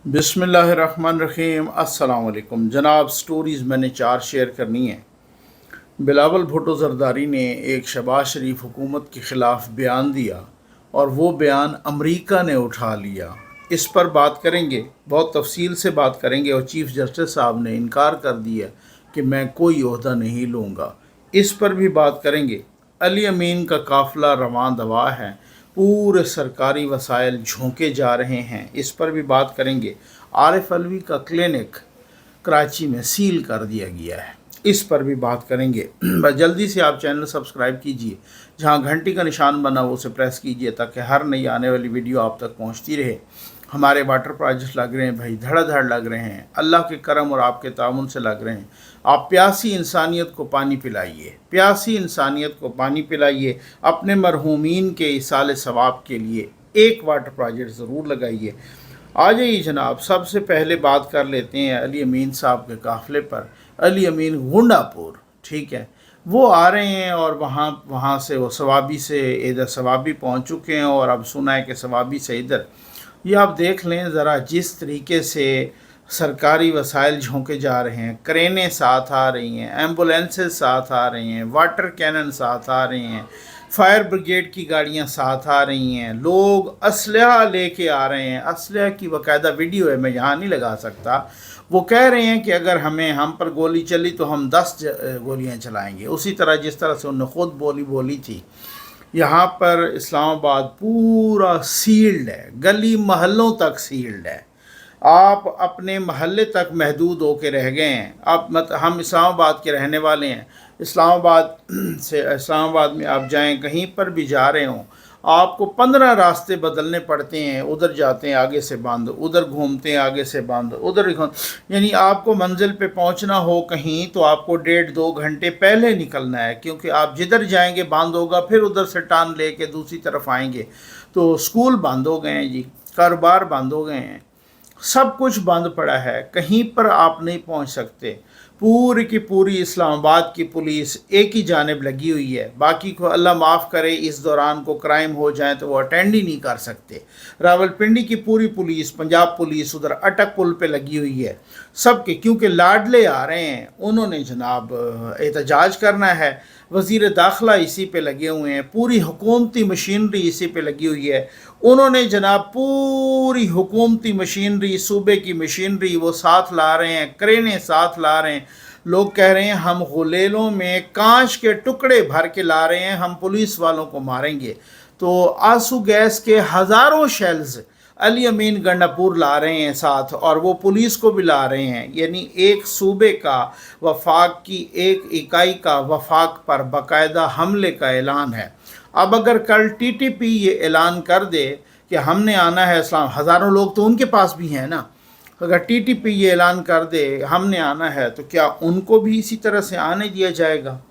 बिस्मिल्लाहिर्रहमानिर्रहीम। अस्सलाम वालेकुम जनाब। स्टोरीज़ मैंने 4 शेयर करनी है। बिलावल भुट्टो ज़रदारी ने एक शहबाज शरीफ हुकूमत के ख़िलाफ़ बयान दिया और वो बयान अमेरिका ने उठा लिया। इस पर बात करेंगे, बहुत तफसील से बात करेंगे। और चीफ़ जस्टिस साहब ने इनकार कर दिया कि मैं कोई ओहदा नहीं लूँगा, इस पर भी बात करेंगे। अली अमीन का काफ़िला रवां दवा है, पूरे सरकारी वसाइल झोंके जा रहे हैं, इस पर भी बात करेंगे। आरिफ अलवी का क्लिनिक कराची में सील कर दिया गया है, इस पर भी बात करेंगे। बस जल्दी से आप चैनल सब्सक्राइब कीजिए, जहां घंटी का निशान बना वो उसे प्रेस कीजिए ताकि हर नई आने वाली वीडियो आप तक पहुंचती रहे। हमारे वाटर प्रोजेक्ट लग रहे हैं भाई, धड़ाधड़ लग रहे हैं, अल्लाह के करम और आपके ताउन से लग रहे हैं। आप प्यासी इंसानियत को पानी पिलाइए, प्यासी इंसानियत को पानी पिलाइए। अपने मरहूमीन के इसाले सवाब के लिए एक वाटर प्रोजेक्ट ज़रूर लगाइए। आ जाइए जनाब, सबसे पहले बात कर लेते हैं अली अमीन साहब के काफ़िले पर। अली अमीन गुंडापुर, ठीक है, वो आ रहे हैं और वहाँ से वो सवाबी से इधर सवाबी पहुँच चुके हैं और अब सुना है कि सवाबी से इधर। ये आप देख लें ज़रा, जिस तरीके से सरकारी वसाइल झोंके जा रहे हैं, क्रेनें साथ आ रही हैं, एम्बुलेंसेस साथ आ रही हैं, वाटर कैनन साथ आ रहे हैं, फायर ब्रिगेड की गाड़ियां साथ आ रही हैं, लोग असलहा लेके आ रहे हैं। असलहा की बाकायदा वीडियो है, मैं यहाँ नहीं लगा सकता। वो कह रहे हैं कि अगर हम पर गोली चली तो हम 10 गोलियां चलाएंगे, उसी तरह जिस तरह से उन्होंने ख़ुद बोली थी। यहाँ पर इस्लामाबाद पूरा सील्ड है, गली महलों तक सील्ड है। आप अपने महल्ले तक महदूद होके रह गए हैं। अब हम इस्लामाबाद के रहने वाले हैं। इस्लामाबाद में आप जाएं, कहीं पर भी जा रहे हों, आपको 15 रास्ते बदलने पड़ते हैं। उधर जाते हैं आगे से बंद, उधर घूमते हैं आगे से बंद, उधर, यानी आपको मंजिल पे पहुंचना हो कहीं तो आपको 1.5-2 घंटे पहले निकलना है, क्योंकि आप जिधर जाएंगे बंद होगा, फिर उधर से टर्न लेके दूसरी तरफ आएंगे तो स्कूल बंद हो गए हैं जी, कारोबार बंद हो गए हैं, सब कुछ बंद पड़ा है, कहीं पर आप नहीं पहुंच सकते। पूरी की पूरी इस्लामाबाद की पुलिस एक ही जानिब लगी हुई है। बाकी को अल्लाह माफ़ करे, इस दौरान को क्राइम हो जाए तो वो अटेंड ही नहीं कर सकते। रावलपिंडी की पूरी पुलिस, पंजाब पुलिस उधर अटक पुल पे लगी हुई है सबके, क्योंकि लाडले आ रहे हैं, उन्होंने जनाब एहतजाज करना है। वज़ीर दाखिला इसी पे लगे हुए हैं, पूरी हुकूमती मशीनरी इसी पे लगी हुई है। उन्होंने जनाब पूरी हुकूमती मशीनरी, सूबे की मशीनरी वो साथ ला रहे हैं, क्रेनें साथ ला रहे हैं। लोग कह रहे हैं हम गुलेलों में कांच के टुकड़े भर के ला रहे हैं, हम पुलिस वालों को मारेंगे। तो आंसू गैस के हज़ारों शेल्स अली अमीन गंडापुर ला रहे हैं साथ, और वो पुलिस को भी ला रहे हैं। यानी एक सूबे का, वफाक की एक इकाई का वफाक पर बाकायदा हमले का ऐलान है। अब अगर कल टीटीपी ये ऐलान कर दे कि हमने आना है इस्लाम, हज़ारों लोग तो उनके पास भी हैं ना, अगर टीटीपी ये ऐलान कर दे हमने आना है तो क्या उनको भी इसी तरह से आने दिया जाएगा?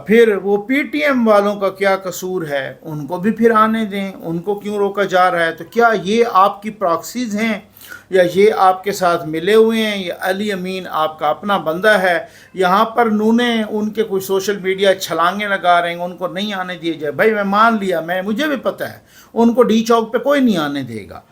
फिर वो पीटीएम वालों का क्या कसूर है, उनको भी फिर आने दें, उनको क्यों रोका जा रहा है? तो क्या ये आपकी प्रॉक्सीज़ हैं या ये आपके साथ मिले हुए हैं? ये अली अमीन आपका अपना बंदा है? यहाँ पर नूने उनके कोई सोशल मीडिया छलांगे लगा रहे हैं, उनको नहीं आने दिए जाए। भाई मैं मान लिया, मुझे भी पता है उनको डी चौक पे कोई नहीं आने देगा।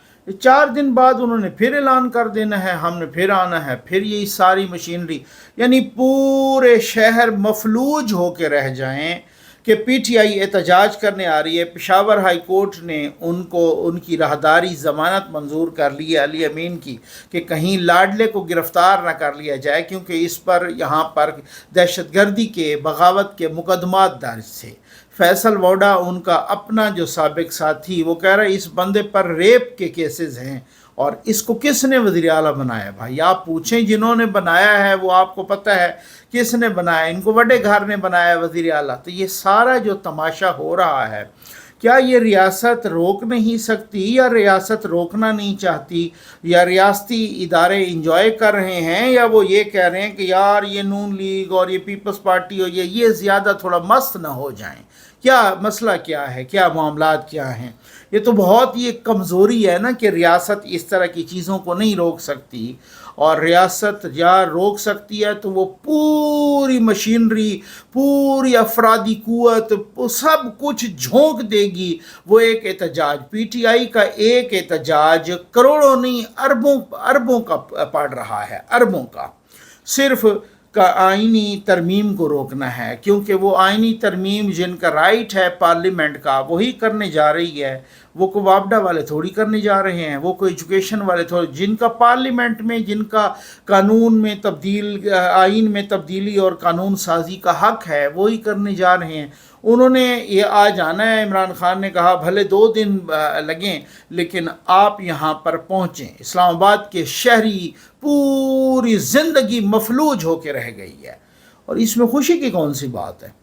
4 दिन बाद उन्होंने फिर ऐलान कर देना है हमने फिर आना है, फिर यही सारी मशीनरी, यानी पूरे शहर मफलूज होके रह जाएं कि पीटीआई एहतजाज करने आ रही है। पेशावर हाई कोर्ट ने उनकी राहदारी ज़मानत मंजूर कर ली है अली अमीन की, कि कहीं लाडले को गिरफ़्तार न कर लिया जाए, क्योंकि इस पर यहाँ पर दहशतगर्दी के, बगावत के मुकदमात दर्ज थे। फैसल वोडा उनका अपना जो साबिक साथी, वो कह रहा है इस बंदे पर रेप के केसेस हैं, और इसको किसने वज़ीर आला बनाया? भाई आप पूछें जिन्होंने बनाया है, वो आपको पता है किसने बनाया। इनको बड़े घर ने बनाया वज़ीर आला। तो ये सारा जो तमाशा हो रहा है, क्या ये रियासत रोक नहीं सकती, या रियासत रोकना नहीं चाहती, या रियासती इदारे इंजॉय कर रहे हैं, या वो ये कह रहे हैं कि यार ये नून लीग और ये पीपल्स पार्टी और ये ज़्यादा थोड़ा मस्त ना हो जाएं? क्या मसला क्या है, क्या मामलात क्या हैं? یہ تو بہت ہی ایک کمزوری ہے نا کہ ریاست اس طرح کی چیزوں کو نہیں روک سکتی، اور ریاست یا روک سکتی ہے تو وہ پوری مشینری، پوری افرادی قوت، سب کچھ جھونک دے گی۔ وہ ایک احتجاج، پی ٹی آئی کا ایک احتجاج کروڑوں نہیں اربوں کا پڑ رہا ہے، اربوں کا، صرف کا آئینی ترمیم کو روکنا ہے، کیونکہ وہ آئینی ترمیم جن کا رائٹ ہے پارلیمنٹ کا وہی کرنے جا رہی ہے، وہ کوئی وابڈا والے تھوڑی کرنے جا رہے ہیں، وہ کوئی ایجوکیشن والے تھوڑی، جن کا پارلیمنٹ میں، جن کا قانون میں آئین میں تبدیلی اور قانون سازی کا حق ہے وہی کرنے جا رہے ہیں۔ انہوں نے یہ آج آنا ہے، عمران خان نے کہا بھلے 2 دن لگیں لیکن آپ یہاں پر پہنچیں۔ اسلام آباد کے شہری پوری زندگی مفلوج ہو کے رہ گئی ہے، اور اس میں خوشی کی کون سی بات ہے؟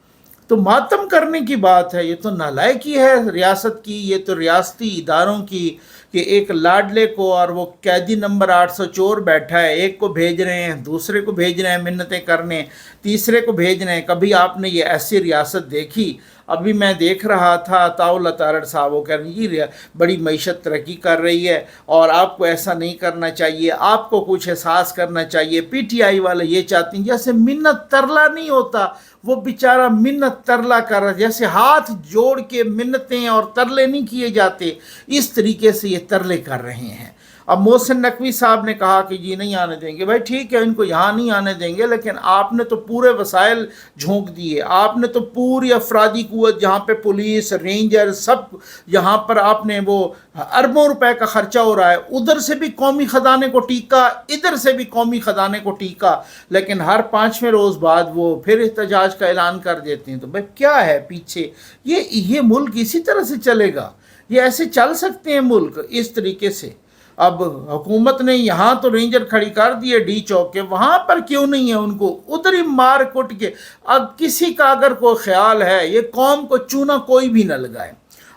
تو ماتم کرنے کی بات ہے، یہ تو نالائکی ہے ریاست کی، یہ تو ریاستی اداروں کی، کہ ایک لاڈلے کو، اور وہ قیدی نمبر 804 بیٹھا ہے، ایک کو بھیج رہے ہیں، دوسرے کو بھیج رہے ہیں منتیں کرنے، تیسرے کو بھیج رہے ہیں۔ کبھی آپ نے یہ ایسی ریاست دیکھی؟ ابھی میں دیکھ رہا تھا طاؤ تارڑ صاحب، وہ کہہ رہی جی بڑی معیشت ترقی کر رہی ہے اور آپ کو ایسا نہیں کرنا چاہیے، آپ کو کچھ احساس کرنا چاہیے۔ پی ٹی آئی والے یہ چاہتی ہیں جیسے منت ترلا نہیں ہوتا، وہ بیچارہ منت ترلا کر رہا، جیسے ہاتھ جوڑ کے منتیں اور ترلے نہیں کیے جاتے، اس طریقے سے یہ ترلے کر رہے ہیں۔ اب محسن نقوی صاحب نے کہا کہ جی نہیں آنے دیں گے، بھائی ٹھیک ہے ان کو یہاں نہیں آنے دیں گے، لیکن آپ نے تو پورے وسائل جھونک دیے، آپ نے تو پوری افرادی قوت، جہاں پہ پولیس، رینجر، سب، یہاں پر آپ نے وہ اربوں روپے کا خرچہ ہو رہا ہے، ادھر سے بھی قومی خزانے کو ٹیکا، ادھر سے بھی قومی خزانے کو ٹیکا، لیکن ہر 5ویں روز بعد وہ پھر احتجاج کا اعلان کر دیتے ہیں۔ تو بھائی کیا ہے پیچھے؟ یہ ملک اسی طرح سے چلے گا؟ یہ ایسے چل سکتے ہیں ملک اس طریقے سے؟ اب حکومت نے یہاں تو رینجر کھڑی کر دیے ڈی چوک کے، وہاں پر کیوں نہیں ہے ان کو ادھر ہی مار کٹ کے؟ اب کسی کا اگر کوئی خیال ہے، یہ قوم کو چونا کوئی بھی نہ لگائے۔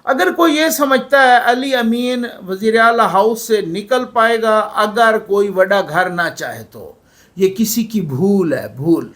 اگر کوئی یہ سمجھتا ہے علی امین وزیر اعلیٰ ہاؤس سے نکل پائے گا اگر کوئی بڑا گھر نہ چاہے، تو یہ کسی کی بھول ہے، بھول۔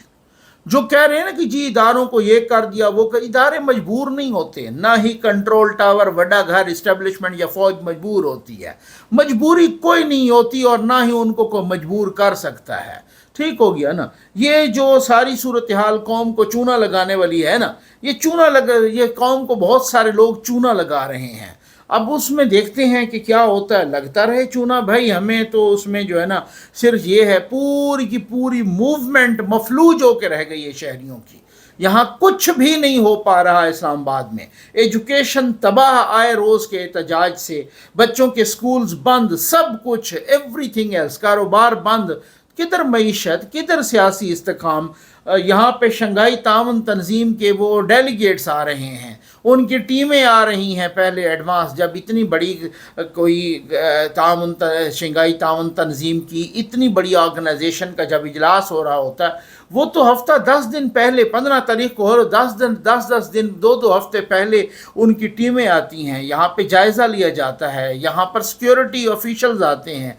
جو کہہ رہے ہیں نا کہ جی اداروں کو یہ کر دیا، وہ ادارے مجبور نہیں ہوتے، نہ ہی کنٹرول ٹاور، بڑا گھر، اسٹیبلشمنٹ یا فوج مجبور ہوتی ہے، مجبوری کوئی نہیں ہوتی، اور نہ ہی ان کو کوئی مجبور کر سکتا ہے۔ ٹھیک ہو گیا نا؟ یہ جو ساری صورتحال قوم کو چونا لگانے والی ہے نا، یہ قوم کو بہت سارے لوگ چونا لگا رہے ہیں۔ اب اس میں دیکھتے ہیں کہ کیا ہوتا ہے، لگتا رہے چونا بھائی ہمیں تو اس میں جو ہے نا صرف یہ ہے، پوری کی پوری موومنٹ مفلوج ہو کے رہ گئی ہے شہریوں کی، یہاں کچھ بھی نہیں ہو پا رہا ہے اسلام آباد میں، ایجوکیشن تباہ آئے روز کے احتجاج سے، بچوں کے سکولز بند، سب کچھ، ایوری تھنگ ایلس، کاروبار بند، کدھر معیشت، کدھر سیاسی استحکام؟ یہاں پہ شنگھائی تعاون تنظیم کے وہ ڈیلیگیٹس آ رہے ہیں، ان کی ٹیمیں آ رہی ہیں پہلے ایڈوانس، جب اتنی بڑی کوئی شنگھائی تعاون تنظیم کی اتنی بڑی آرگنائزیشن کا جب اجلاس ہو رہا ہوتا ہے، وہ تو ہفتہ 10 دن پہلے، 15 تاریخ کو، اور 10 دن 2 ہفتے پہلے ان کی ٹیمیں آتی ہیں، یہاں پہ جائزہ لیا جاتا ہے، یہاں پر سیکیورٹی آفیشلز آتے ہیں،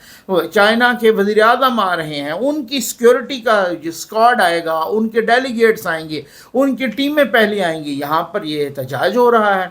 چائنا کے وزیر اعظم آ رہے ہیں، ان کی سیکیورٹی کا اسکواڈ آئے گا، ان کے ڈیلیگیٹس آئیں گے، ان کی ٹیمیں پہلے آئیں گی، یہاں پر یہ احتجاج ہو رہا ہے،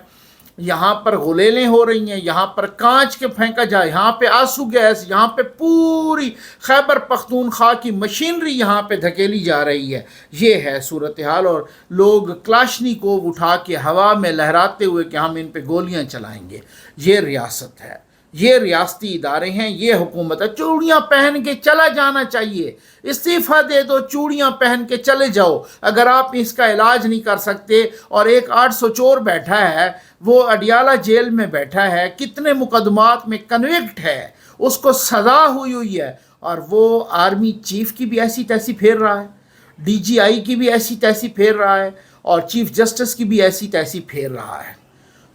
یہاں پر غلیلیں ہو رہی ہیں، یہاں پر کانچ کے پھینکا جائے، یہاں پہ آنسو گیس، یہاں پہ پوری خیبر پختونخوا کی مشینری یہاں پہ دھکیلی جا رہی ہے۔ یہ ہے صورتحال، اور لوگ کلاشنی کو اٹھا کے ہوا میں لہراتے ہوئے کہ ہم ان پہ گولیاں چلائیں گے۔ یہ ریاست ہے، یہ ریاستی ادارے ہیں، یہ حکومت ہے۔ چوڑیاں پہن کے چلا جانا چاہیے، استعفیٰ دے دو، چوڑیاں پہن کے چلے جاؤ اگر آپ اس کا علاج نہیں کر سکتے۔ اور ایک 804 بیٹھا ہے، وہ اڈیالہ جیل میں بیٹھا ہے، کتنے مقدمات میں کنوکٹ ہے، اس کو سزا ہوئی ہے، اور وہ آرمی چیف کی بھی ایسی تیسی پھیر رہا ہے، ڈی جی آئی کی بھی ایسی تیسی پھیر رہا ہے، اور چیف جسٹس کی بھی ایسی تیسی پھیر رہا ہے۔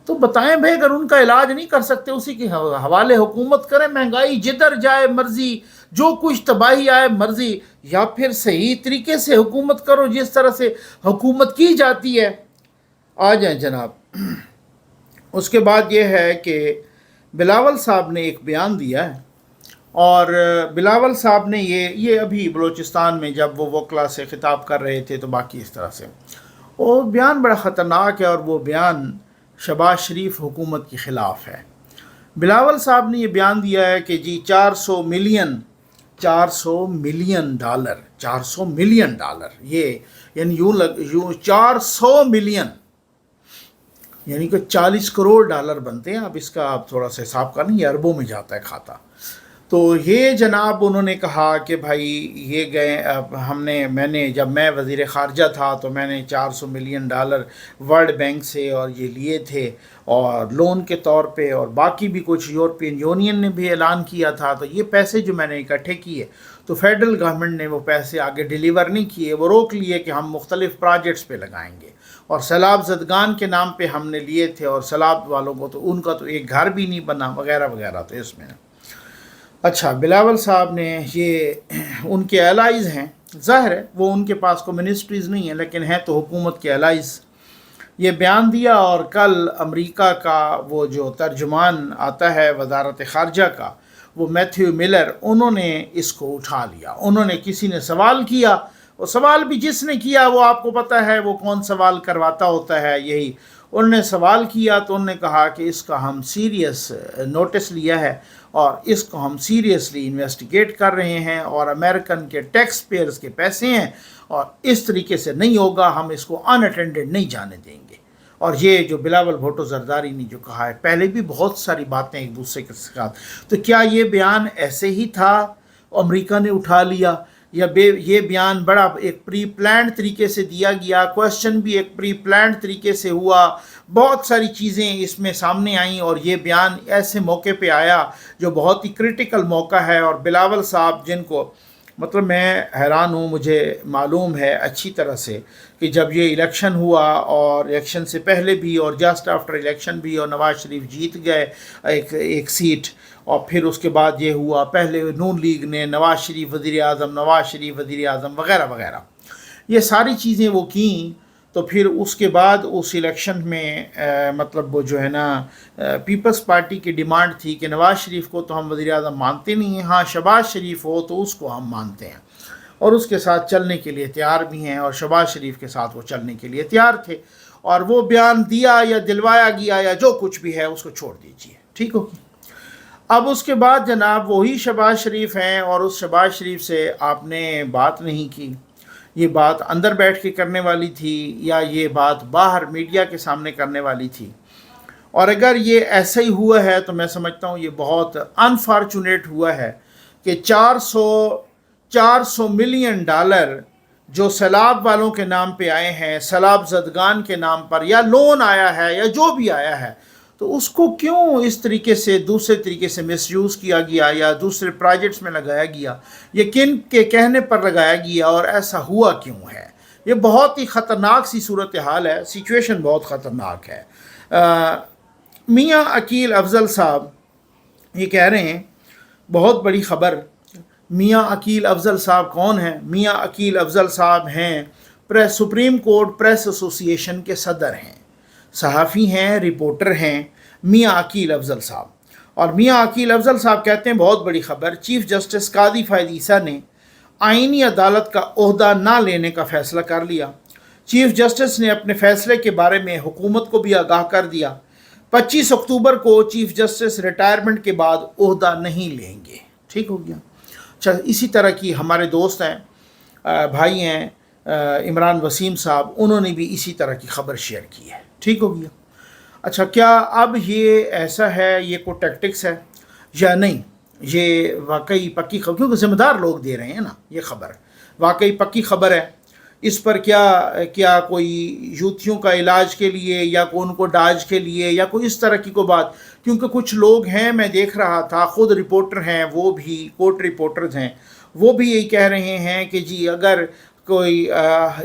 تو بتائیں بھائی، اگر ان کا علاج نہیں کر سکتے، اسی کے حوالے حکومت کریں، مہنگائی جدھر جائے مرضی، جو کچھ تباہی آئے مرضی، یا پھر صحیح طریقے سے حکومت کرو جس طرح سے حکومت کی جاتی ہے۔ آ جائیں جناب، اس کے بعد یہ ہے کہ بلاول صاحب نے ایک بیان دیا ہے، اور بلاول صاحب نے یہ ابھی بلوچستان میں جب وہ وکلا سے خطاب کر رہے تھے تو باقی اس طرح سے، وہ بیان بڑا خطرناک ہے، اور وہ بیان شہباز شریف حکومت کے خلاف ہے۔ बिलावल साहब ने ये बयान दिया है कि जी 400 मिलियन $400 ये यानी यूं 400 मिलियन यानी कि 40 करोड़ डॉलर बनते हैं। अब इसका आप थोड़ा सा हिसाब कर नहीं, अरबों में जाता है खाता। तो ये जनाब उन्होंने कहा कि भाई ये गए, अब मैंने जब मैं वज़ीर ख़ारजा था तो मैंने $400 मिलियन वर्ल्ड बैंक से और ये लिए थे और लोन के तौर पे, और बाकी भी कुछ यूरोपियन यूनियन ने भी ऐलान किया था। तो ये पैसे जो मैंने इकट्ठे किए तो फेडरल गवर्नमेंट ने वो पैसे आगे डिलीवर नहीं किए, वो रोक लिए कि हम मुख्तलिफ़ प्रोजेक्ट्स पे लगाएंगे। और सैलाब ज़दगान के नाम पे हमने लिए थे और सैलाब वालों को तो उनका तो एक घर भी नहीं बना वगैरह वगैरह। तो इसमें अच्छा, बिलावल साहब ने ये उनके एलाइज़ हैं, ज़ाहिर है वो उनके पास को मिनिस्ट्रीज़ नहीं है लेकिन हैं तो हुकूमत के एलाइज़, ये बयान दिया। और कल अमेरिका का वो जो तर्जुमान आता है वजारत ख़ारजा का, वो मैथ्यू मिलर, उन्होंने इसको उठा लिया। उन्होंने किसी ने सवाल किया, वो सवाल भी जिसने किया वो आपको पता है वो कौन सवाल करवाता होता है, यही उन्होंने सवाल किया। तो उन्होंने कहा कि इसका हम सीरियस नोटिस लिया है और इसको हम सीरियसली इन्वेस्टिगेट कर रहे हैं और अमेरिकन के टैक्स पेयर्स के पैसे हैं और इस तरीके से नहीं होगा, हम इसको अनअटेंडेड नहीं जाने देंगे। और ये जो बिलावल भुट्टो जरदारी ने जो कहा है, पहले भी बहुत सारी बातें एक दूसरे के साथ, तो क्या ये बयान ऐसे ही था अमेरिका ने उठा लिया, या ये बयान बड़ा एक प्री प्लान्ड तरीके से दिया गया, क्वेश्चन भी एक प्री प्लान्ड तरीके से हुआ, बहुत सारी चीज़ें इसमें सामने आईं और ये बयान ऐसे मौके पे आया जो बहुत ही क्रिटिकल मौका है। और बिलावल साहब जिनको मतलब मैं हैरान हूँ, मुझे मालूम है अच्छी तरह से कि जब ये इलेक्शन हुआ और इलेक्शन से पहले भी और जस्ट आफ्टर इलेक्शन भी, और नवाज़ शरीफ जीत गए एक सीट, और फिर उसके बाद ये हुआ, पहले नून लीग ने नवाज़ शरीफ वज़ीर आज़म वगैरह वगैरह ये सारी चीज़ें वो की। तो फिर उसके बाद उस इलेक्शन में मतलब वो जो है ना पीपल्स पार्टी की डिमांड थी कि नवाज़ शरीफ को तो हम वज़ीर आज़म मानते नहीं हैं, हाँ शहबाज शरीफ हो तो उसको हम मानते हैं और उसके साथ चलने के लिए तैयार भी हैं, और शहबाज शरीफ के साथ वो चलने के लिए तैयार थे। और वो बयान दिया या दिलवाया गया या जो कुछ भी है उसको छोड़ दीजिए, ठीक हो। अब उसके बाद जनाब वही शहबाज शरीफ हैं और उस शहबाज शरीफ से आपने बात नहीं की। ये बात अंदर बैठ के करने वाली थी या ये बात बाहर मीडिया के सामने करने वाली थी। और अगर ये ऐसा ही हुआ है तो मैं समझता हूँ ये बहुत अनफॉर्चुनेट हुआ है कि 400 मिलियन डॉलर जो सैलाब वालों के नाम पे आए हैं, सैलाब ज़दगान के नाम पर या लोन आया है या जो भी आया है, तो उसको क्यों इस तरीके से दूसरे तरीके से मिसयूज़ किया गया या दूसरे प्रोजेक्ट्स में लगाया गया, ये किन के कहने पर लगाया गया और ऐसा हुआ क्यों है। ये बहुत ही ख़तरनाक सी सूरत हाल है, सिचुएशन बहुत ख़तरनाक है। मियाँ अकील अफजल साहब ये कह रहे हैं, बहुत बड़ी ख़बर। मियाँ अकील अफजल साहब कौन हैं? मियाँ अकील अफजल साहब हैं सुप्रीम कोर्ट प्रेस एसोसिएशन के सदर हैं, सहाफ़ी हैं, रिपोर्टर हैं मियाँ अकील अफजल साहब। और मियाँ अकील अफजल साहब कहते हैं बहुत बड़ी ख़बर, चीफ़ जस्टिस कादी फ़ैज़ ईसा ने आइनी अदालत का ओहदा ना लेने का फ़ैसला कर लिया। चीफ़ जस्टिस ने अपने फ़ैसले के बारे में हुकूमत को भी आगाह कर दिया। 25 अक्टूबर को चीफ़ जस्टिस रिटायरमेंट के बाद ओहदा नहीं लेंगे, ठीक हो गया। अच्छा, इसी तरह की हमारे दोस्त हैं, भाई हैं इमरान वसीम साहब, उन्होंने भी इसी तरह की ख़बर शेयर की है, ठीक हो गया। अच्छा, क्या अब ये ऐसा है, ये कोई टैक्टिक्स है या नहीं, ये वाकई पक्की खबर, क्योंकि ज़िम्मेदार लोग दे रहे हैं ना, ये ख़बर वाकई पक्की ख़बर है। इस पर क्या कोई यूथियों का इलाज के लिए या उनको डाज के लिए या कोई इस तरह की कोई बात, क्योंकि कुछ लोग हैं, मैं देख रहा था, ख़ुद रिपोर्टर हैं, वो भी कोर्ट रिपोर्टर्स हैं, वो भी यही कह रहे हैं कि जी अगर कोई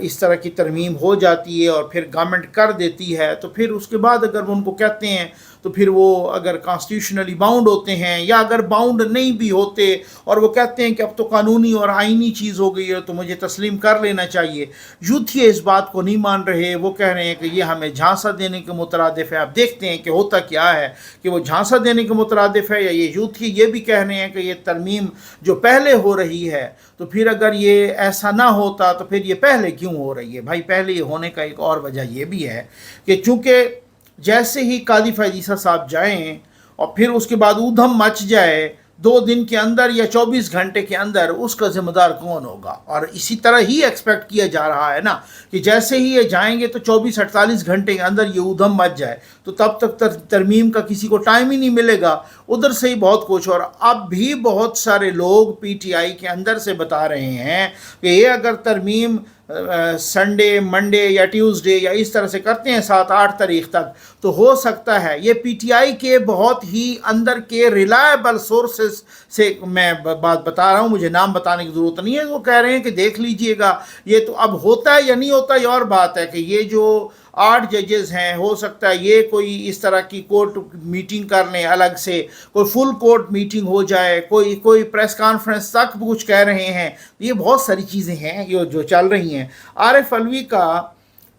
इस तरह की तरमीम हो जाती है और फिर गवर्नमेंट कर देती है तो फिर उसके बाद अगर वो उनको कहते हैं तो फिर वो अगर कॉन्स्टिट्यूशनली बाउंड होते हैं या अगर बाउंड नहीं भी होते और वो कहते हैं कि अब तो कानूनी और आइनी चीज़ हो गई है तो मुझे तस्लीम कर लेना चाहिए। यूथिया इस बात को नहीं मान रहे, वो कह रहे हैं कि ये हमें झांसा देने के मुतरादिफ है। आप देखते हैं कि होता क्या है कि वो झांसा देने के मुतरादिफ है, या ये यूथिया ये भी कह रहे हैं कि ये तरमीम जो पहले हो रही है तो फिर अगर ये ऐसा ना होता तो फिर ये पहले क्यों हो रही है। भाई पहले ये होने का एक और वजह ये भी है कि चूँकि जैसे ही कादी फ़ैज़ ईसा साहब जाएँ और फिर उसके बाद ऊधम मच जाए 2 दिन के अंदर या 24 घंटे के अंदर, उसका जिम्मेदार कौन होगा? और इसी तरह ही एक्सपेक्ट किया जा रहा है ना कि जैसे ही ये जाएंगे तो 24-48 घंटे के अंदर ये ऊधम मच जाए, तो तब तक तरमीम का किसी को टाइम ही नहीं मिलेगा। उधर से ही बहुत कुछ, और अब भी बहुत सारे लोग पीटीआई के अंदर से बता रहे हैं कि ये अगर तरमीम संडे, मंडे या ट्यूसडे या इस तरह से करते हैं 7-8 तारीख तक, तो हो सकता है, ये पीटीआई के बहुत ही अंदर के रिलायबल सोर्सेस से मैं बात बता रहा हूँ, मुझे नाम बताने की ज़रूरत नहीं है, वो कह रहे हैं कि देख लीजिएगा ये तो अब होता है या नहीं होता, ये और बात है कि ये जो 8 जजेस हैं, हो सकता है ये कोई इस तरह की कोर्ट मीटिंग कर लें अलग से, कोई फुल कोर्ट मीटिंग हो जाए, कोई प्रेस कॉन्फ्रेंस तक कुछ कह रहे हैं। ये बहुत सारी चीज़ें हैं ये जो चल रही हैं। आरिफ अलवी का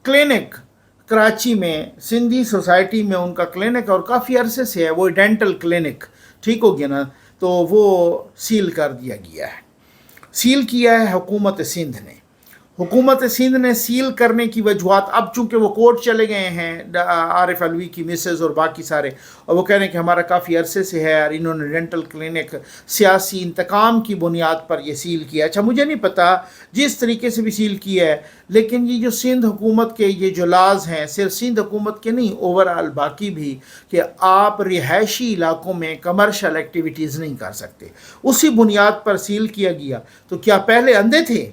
क्लिनिक कराची में, सिंधी सोसाइटी में उनका क्लिनिक, और काफ़ी अरसे से है वो डेंटल क्लिनिक, ठीक हो गया ना, तो वो सील कर दिया गया है। सील किया है हुकूमत सिंध ने। हुकूमत सिंध ने सील करने की वजूहत, अब चूँकि वो कोर्ट चले गए हैं आरिफ अलवी की मिसेस और बाकी सारे, और वो कह रहे हैं कि हमारा काफ़ी अरसे से है और इन्होंने डेंटल क्लिनिक सियासी इंतकाम की बुनियाद पर ये सील किया। अच्छा, मुझे नहीं पता जिस तरीके से भी सील किया है, लेकिन ये जो सिंध हुकूमत के ये जो लाज हैं, सिर्फ सिंध हुकूमत के नहीं, ओवरऑल बाकी भी, कि आप रिहायशी इलाकों में कमर्शल एक्टिविटीज़ नहीं कर सकते, उसी बुनियाद पर सील किया गया। तो क्या पहले अंधे थे?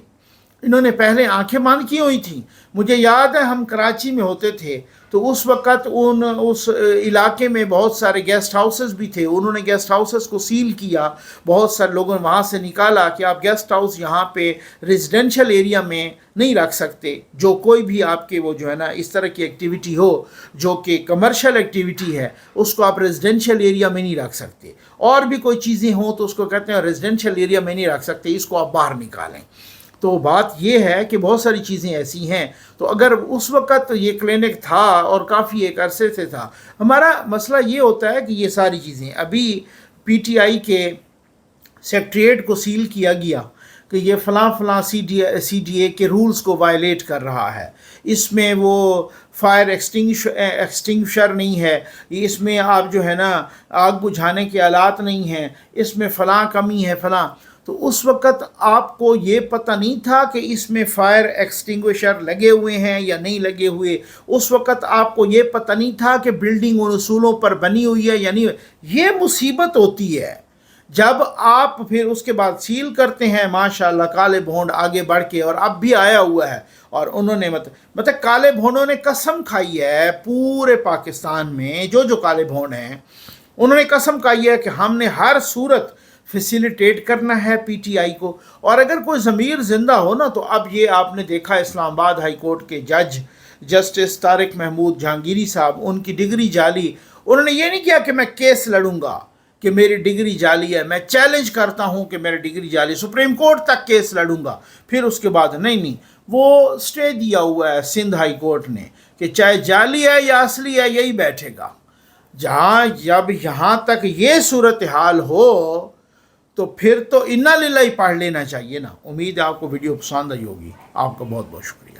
इन्होंने पहले आंखें बंद की हुई थी। मुझे याद है हम कराची में होते थे तो उस वक़्त उस इलाके में बहुत सारे गेस्ट हाउसेस भी थे, उन्होंने गेस्ट हाउसेस को सील किया, बहुत सारे लोगों ने वहाँ से निकाला कि आप गेस्ट हाउस यहाँ पे रेजिडेंशियल एरिया में नहीं रख सकते, जो कोई भी आपके वो जो है ना इस तरह की एक्टिविटी हो जो कि कमर्शियल एक्टिविटी है, उसको आप रेजिडेंशियल एरिया में नहीं रख सकते, और भी कोई चीज़ें हों तो उसको कहते हैं रेजिडेंशियल एरिया में नहीं रख सकते, इसको आप बाहर निकालें। तो बात ये है कि बहुत सारी चीज़ें ऐसी हैं। तो अगर उस वक़्त ये क्लिनिक था और काफ़ी एक अरसे से था, हमारा मसला ये होता है कि ये सारी चीज़ें अभी पीटीआई के सेक्रेटरीट को सील किया गया कि ये फ़लाँ सीडीए के रूल्स को वायलेट कर रहा है, इसमें वो फायर एक्सटिंग्विशर नहीं है, इसमें आप जो है ना आग बुझाने के आलात नहीं हैं, इसमें फ़लाँ कमी है फ़लाँ। तो उस वक़्त आपको ये पता नहीं था कि इसमें फायर एक्सटिंग्विशर लगे हुए हैं या नहीं लगे हुए, उस वक़्त आपको ये पता नहीं था कि बिल्डिंग उन उसूलों पर बनी हुई है या नहीं। ये मुसीबत होती है जब आप फिर उसके बाद सील करते हैं। माशाल्लाह काले भोंड आगे बढ़ के, और अब भी आया हुआ है, और उन्होंने मतलब काले भोंडों ने कसम खाई है पूरे पाकिस्तान में, जो काले भोंड हैं उन्होंने कसम खाई है कि हमने हर सूरत फैसिलिटेट करना है पीटीआई को। और अगर कोई ज़मीर ज़िंदा हो ना, तो अब ये आपने देखा इस्लामाबाद हाई कोर्ट के जज जस्टिस तारिक महमूद जहांगीरी साहब, उनकी डिग्री जाली, उन्होंने ये नहीं किया कि मैं केस लड़ूंगा कि मेरी डिग्री जाली है, मैं चैलेंज करता हूं कि मेरी डिग्री जाली, सुप्रीम कोर्ट तक केस लड़ूंगा, फिर उसके बाद नहीं, वो स्टे दिया हुआ है सिंध हाई कोर्ट ने कि चाहे जाली है या असली है यही बैठेगा। जब यहाँ तक ये सूरत हाल हो तो फिर तो इन्ना लिल्लाही पढ़ लेना चाहिए ना। उम्मीद है आपको वीडियो पसंद आई होगी। आपका बहुत बहुत शुक्रिया।